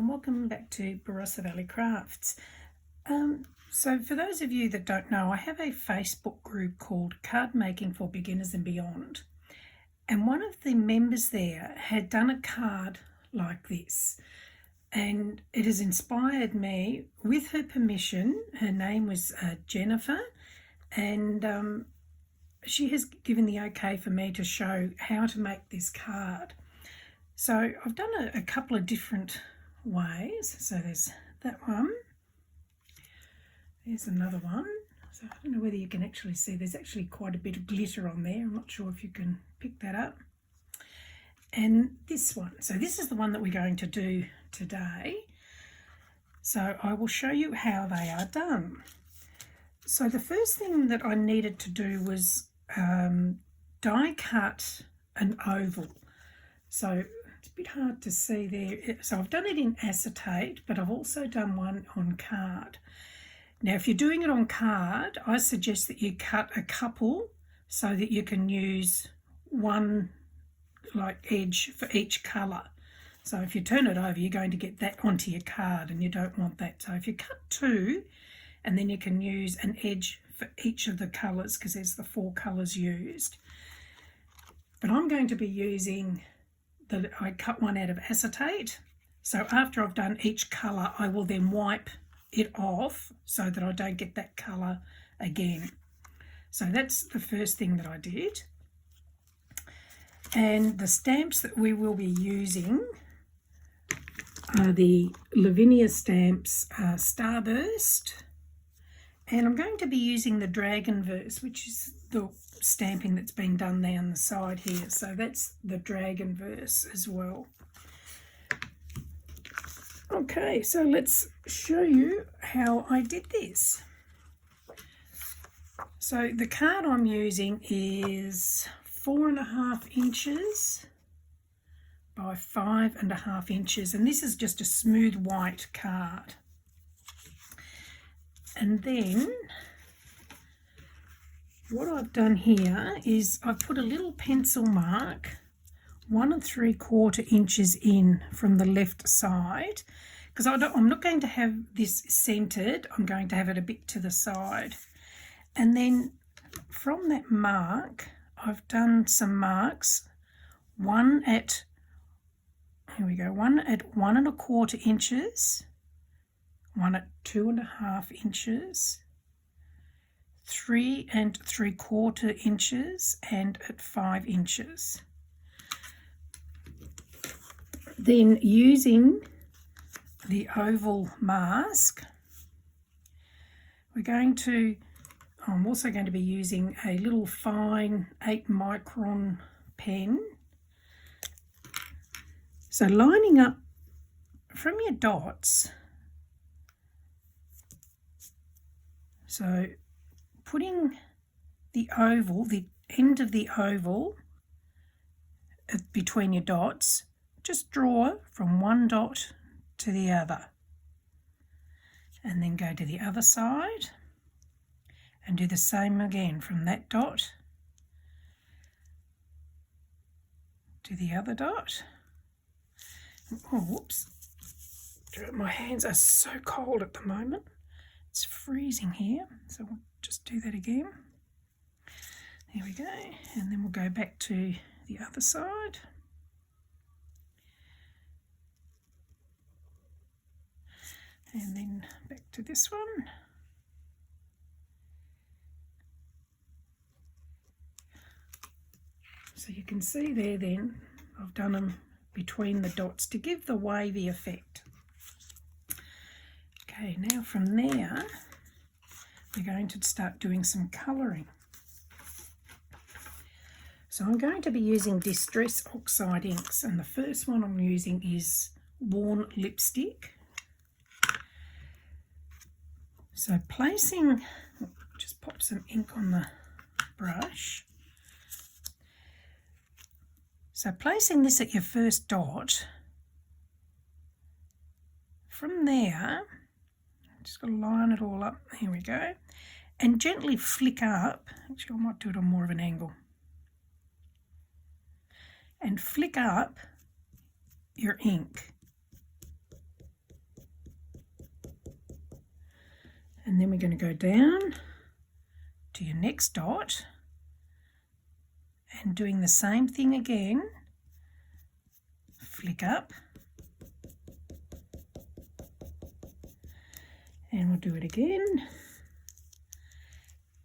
and welcome back to Barossa Valley Crafts. So for those of you that don't know, I have a Facebook group called Cardmaking for Beginners and Beyond, and one of the members there had done a card like this, and it has inspired me. With her permission, her name was Jennifer, and she has given the okay for me to show how to make this card. So I've done a couple of different ways. So there's that one. There's another one. So I don't know whether you can actually see, there's actually quite a bit of glitter on there. I'm not sure if you can pick that up. And this one. So this is the one that we're going to do today. So I will show you how they are done. So the first thing that I needed to do was die cut an oval. So it's a bit hard to see there. So I've done it in acetate, but I've also done one on card. Now, if you're doing it on card, I suggest that you cut a couple so that you can use one edge for each colour. So if you turn it over, you're going to get that onto your card, and you don't want that. So if you cut two, and then you can use an edge for each of the colours, because there's the 4 colours used. But I'm going to be using I cut one out of acetate. So after I've done each colour, I will then wipe it off so that I don't get that colour again. So that's the first thing that I did. And the stamps that we will be using are the Lavinia stamps, Starburst. And I'm going to be using the Dragon Verse, which is the stamping that's been done there on the side here. So that's the Dragon Verse as well. Okay, so let's show you how I did this. So the card I'm using is 4.5 inches by 5.5 inches, and this is just a smooth white card. And then what I've done here is I've put a little pencil mark 1 3/4 inches in from the left side, because I'm not going to have this centered. I'm going to have it a bit to the side. And then from that mark, I've done some marks, one at 1 1/4 inches, one at 2.5 inches, 3 3/4 inches, and at 5 inches. Then using the oval mask, I'm also going to be using a little fine 8 micron pen. So lining up from your dots, so putting the oval, the end of the oval between your dots, just draw from one dot to the other, and then go to the other side and do the same again from that dot to the other dot. Oh, whoops. My hands are so cold at the moment. It's freezing here, so we'll just do that again. There we go, and then we'll go back to the other side. And then back to this one. So you can see there then, I've done them between the dots to give the wavy effect. Okay, now from there, we're going to start doing some colouring. So I'm going to be using Distress Oxide inks, and the first one I'm using is Worn Lipstick. So just pop some ink on the brush. So placing this at your first dot, from there, just got to line it all up, here we go, and gently flick up. Actually, I might do it on more of an angle. And flick up your ink. And then we're going to go down to your next dot and doing the same thing again. Flick up. And we'll do it again.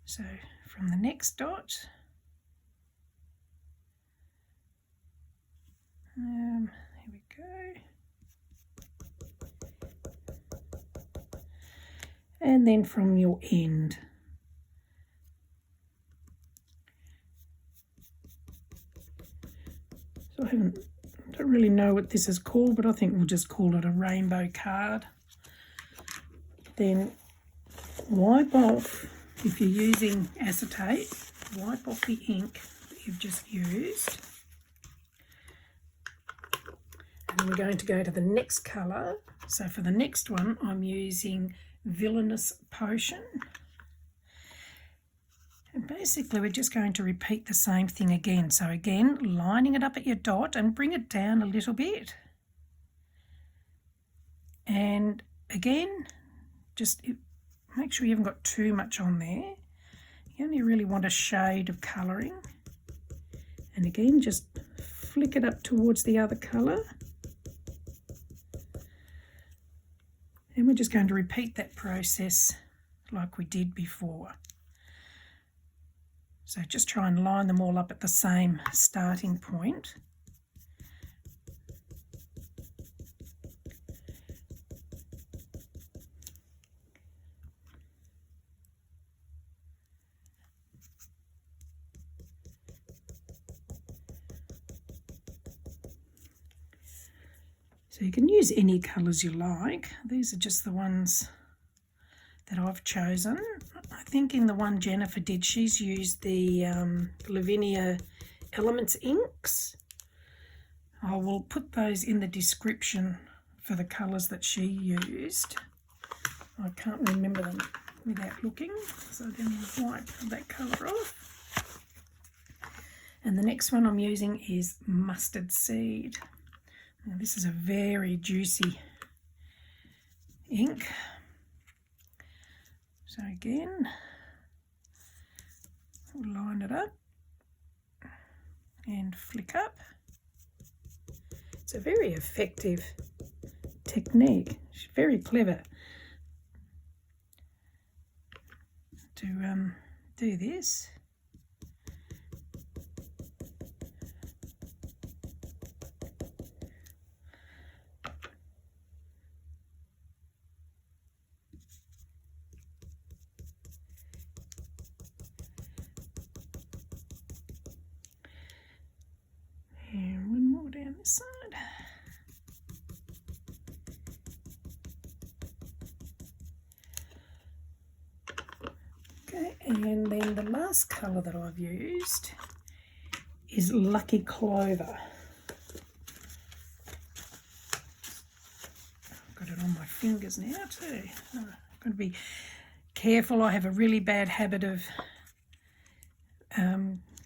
So from the next dot, here we go. And then from your end. So I don't really know what this is called, but I think we'll just call it a rainbow card. Then wipe off, if you're using acetate, wipe off the ink that you've just used. And then we're going to go to the next colour. So for the next one, I'm using Villainous Potion. And basically we're just going to repeat the same thing again. So again, lining it up at your dot and bring it down a little bit. And again, just make sure you haven't got too much on there. You only really want a shade of colouring. And again, just flick it up towards the other colour. And we're just going to repeat that process like we did before. So just try and line them all up at the same starting point. So you can use any colours you like. These are just the ones that I've chosen. I think in the one Jennifer did, she's used the Lavinia Elements inks. I will put those in the description for the colours that she used. I can't remember them without looking, so I'm going to wipe that colour off. And the next one I'm using is Mustard Seed. Now this is a very juicy ink. So again, we'll line it up and flick up. It's a very effective technique. It's very clever to do this. And one more down this side. Okay, and then the last colour that I've used is Lucky Clover. I've got it on my fingers now too. I've got to be careful. I have a really bad habit of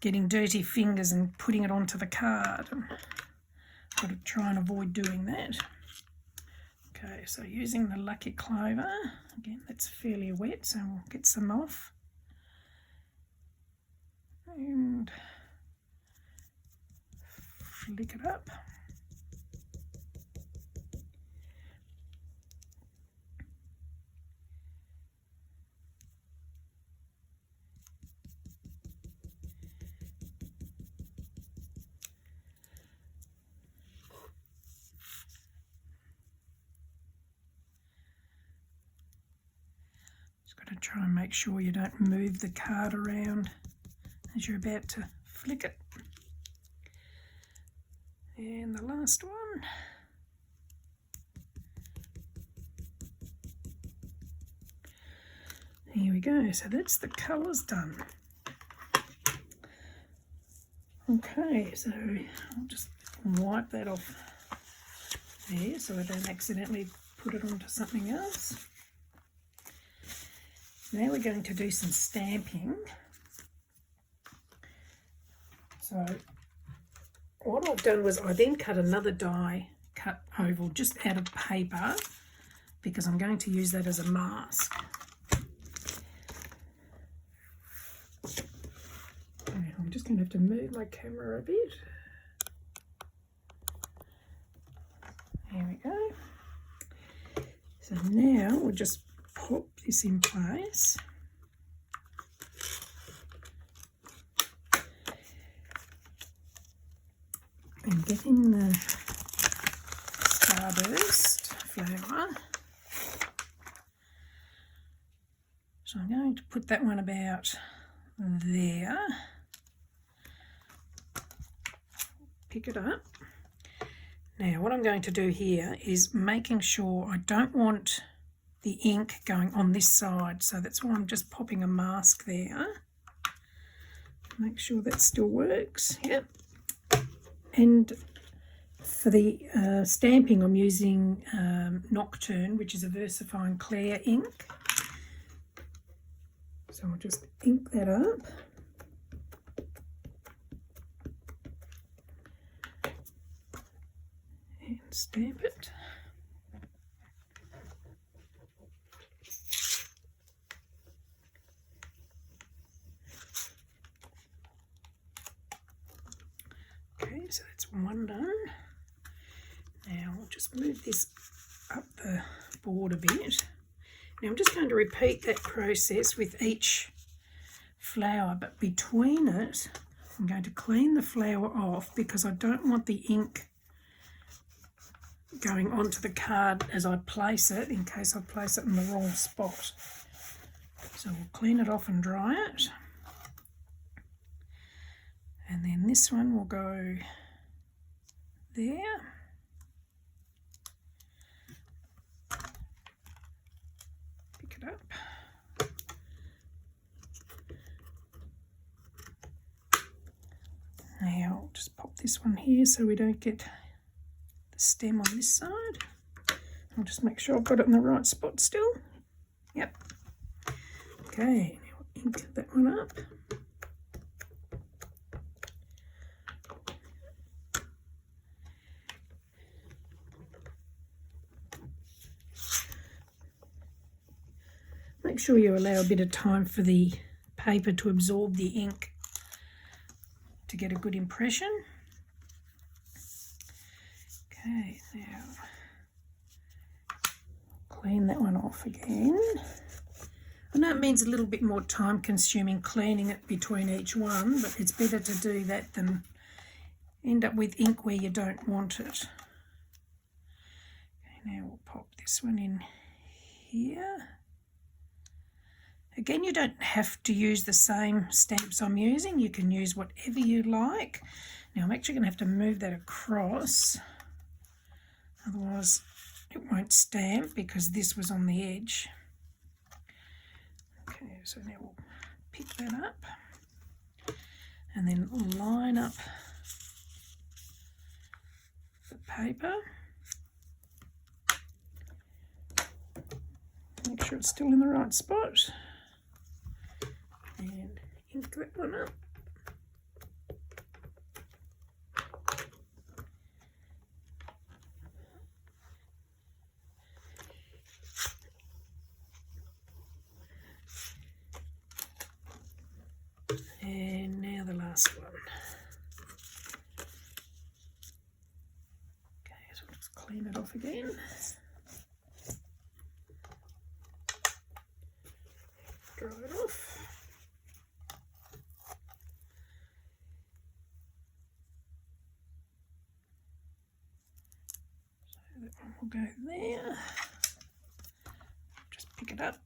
getting dirty fingers and putting it onto the card. I've got to try and avoid doing that. Okay, so using the Lucky Clover, again that's fairly wet, so we'll get some off. And flick it up. Just got to try and make sure you don't move the card around as you're about to flick it. And the last one. Here we go. So that's the colours done. Okay, so I'll just wipe that off there so I don't accidentally put it onto something else. Now we're going to do some stamping. So what I've done was I then cut another die cut oval just out of paper because I'm going to use that as a mask. Now I'm just going to have to move my camera a bit. There we go. So now we'll just pop this in place. And getting the starburst flower. So I'm going to put that one about there. Pick it up. Now what I'm going to do here is making sure I don't want the ink going on this side, so that's why I'm just popping a mask there. Make sure that still works. Yep. And for the stamping I'm using Nocturne, which is a VersaFine Clear ink. So I'll just ink that up. And stamp it. Okay, so that's one done. Now I'll just move this up the board a bit. Now I'm just going to repeat that process with each flower, but between it I'm going to clean the flower off because I don't want the ink going onto the card as I place it, in case I place it in the wrong spot. So we'll clean it off and dry it. And then this one will go there. Pick it up. Now I'll just pop this one here so we don't get the stem on this side. I'll just make sure I've got it in the right spot still. Yep. Okay, now I'll ink that one up. Make sure you allow a bit of time for the paper to absorb the ink to get a good impression. Okay, now clean that one off again. I know it means a little bit more time consuming cleaning it between each one, but it's better to do that than end up with ink where you don't want it. Okay, now we'll pop this one in here. Again, you don't have to use the same stamps I'm using. You can use whatever you like. Now I'm actually going to have to move that across. Otherwise it won't stamp because this was on the edge. Okay, so now we'll pick that up and then line up the paper. Make sure it's still in the right spot. And ink that one up. And now the last one. Okay, so I'll just clean it off again. Dry it off. So that one will go there. Just pick it up.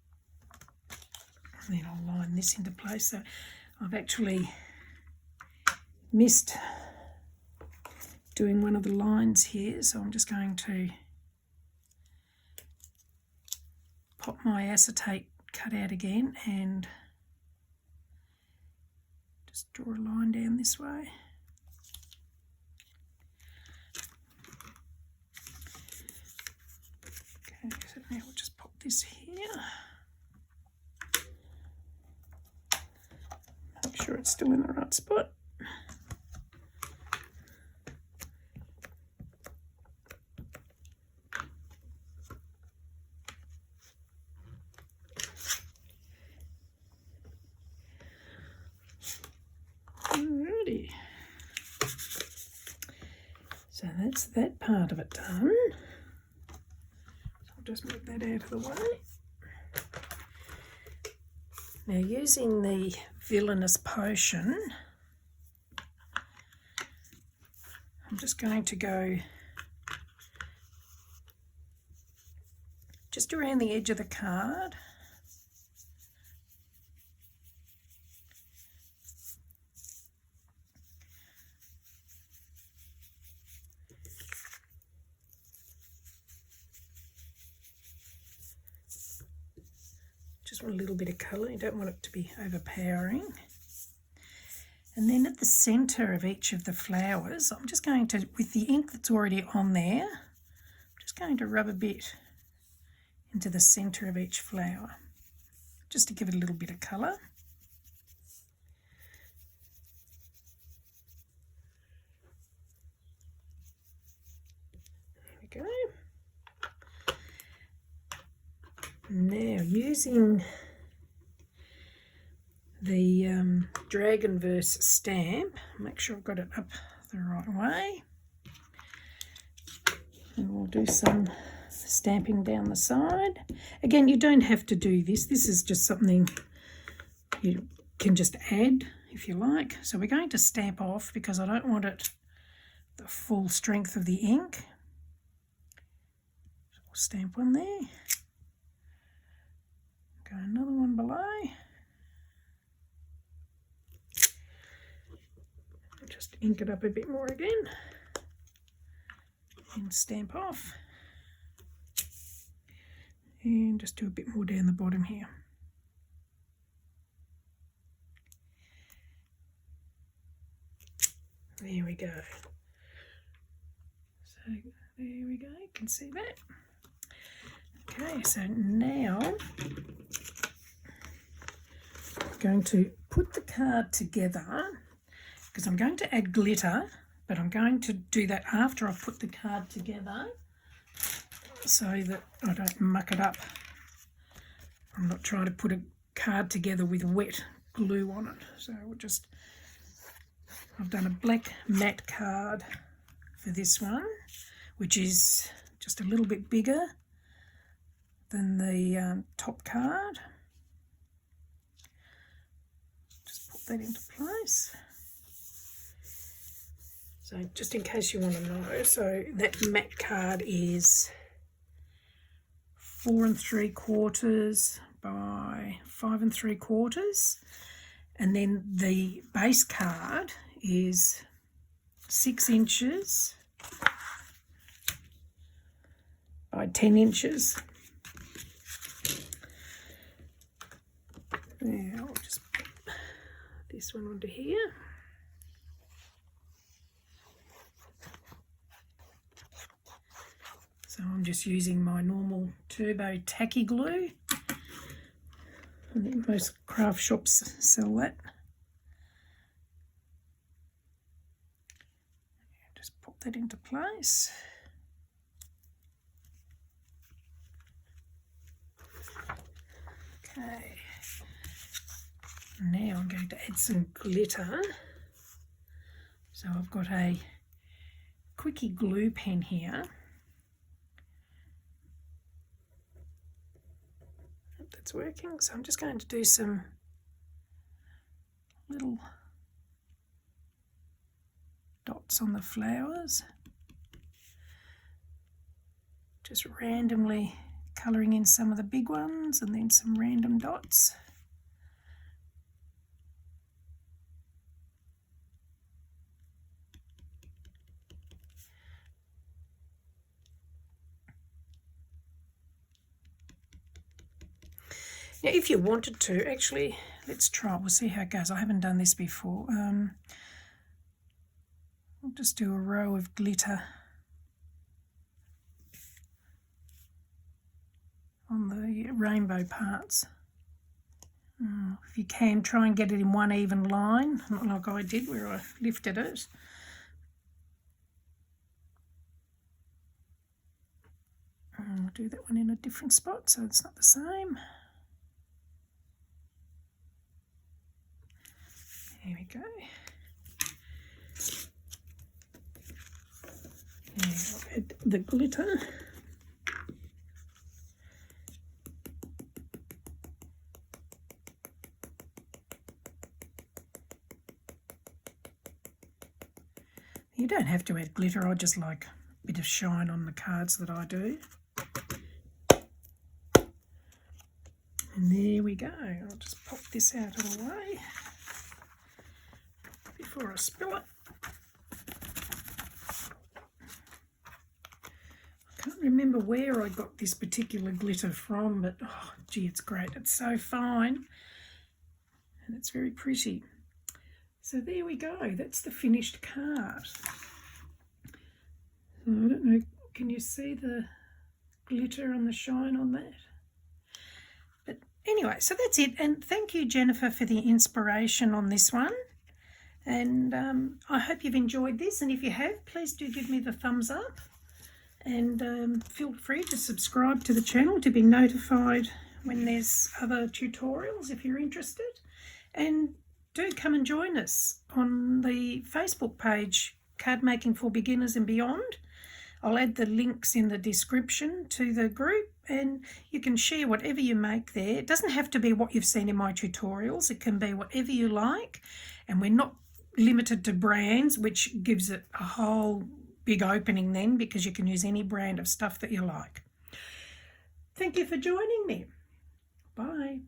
And then I'll line this into place. So I've actually missed doing one of the lines here, so I'm just going to pop my acetate cutout again and just draw a line down this way. Okay, so now we'll just pop this here. Make sure it's still in the right spot. that's that part of it done. I'll just move that out of the way. Now, using the Villainous potion, I'm just going to go just around the edge of the card. Just want a little bit of colour, you don't want it to be overpowering. And then at the centre of each of the flowers, I'm just going to, with the ink that's already on there, I'm just going to rub a bit into the centre of each flower, just to give it a little bit of colour. There we go. Now, using the Dragonverse stamp, make sure I've got it up the right way, and we'll do some stamping down the side. Again, you don't have to do this. This is just something you can just add if you like. So we're going to stamp off because I don't want it the full strength of the ink. So we'll stamp one there. Go another one below. Just ink it up a bit more again and stamp off. And just do a bit more down the bottom here. There we go. So there we go, you can see that. Okay, so now I'm going to put the card together because I'm going to add glitter, but I'm going to do that after I've put the card together so that I don't muck it up. I'm not trying to put a card together with wet glue on it. So we'll just, I've done a black matte card for this one, which is just a little bit bigger than the top card. Just put that into place. So just in case you want to know, so that matte card is 4 3/4 by 5 3/4, and then the base card is 6 inches by 10 inches. Now I'll just put this one onto here. So I'm just using my normal turbo tacky glue. I think most craft shops sell that. Just pop that into place. Okay. Now I'm going to add some glitter. So I've got a quickie glue pen here. That's working. So I'm just going to do some little dots on the flowers. Just randomly colouring in some of the big ones and then some random dots. Now, if you wanted to, actually, let's try, we'll see how it goes. I haven't done this before. I'll just do a row of glitter on the rainbow parts. If you can, try and get it in one even line, not like I did where I lifted it. I'll do that one in a different spot so it's not the same. There we go. Yeah, I'll add the glitter. You don't have to add glitter, I just like a bit of shine on the cards that I do. And there we go. I'll just pop this out of the way before I spill it. I can't remember where I got this particular glitter from, but oh gee, it's great. It's so fine and it's very pretty. So there we go. That's the finished card. So I don't know, can you see the glitter and the shine on that? But anyway, so that's it. And thank you, Jennifer, for the inspiration on this one. And I hope you've enjoyed this. And if you have, please do give me the thumbs up. And feel free to subscribe to the channel to be notified when there's other tutorials if you're interested. And do come and join us on the Facebook page, Cardmaking for Beginners and Beyond. I'll add the links in the description to the group, and you can share whatever you make there. It doesn't have to be what you've seen in my tutorials. It can be whatever you like, and we're not limited to brands, which gives it a whole big opening then, because you can use any brand of stuff that you like. Thank you for joining me. Bye.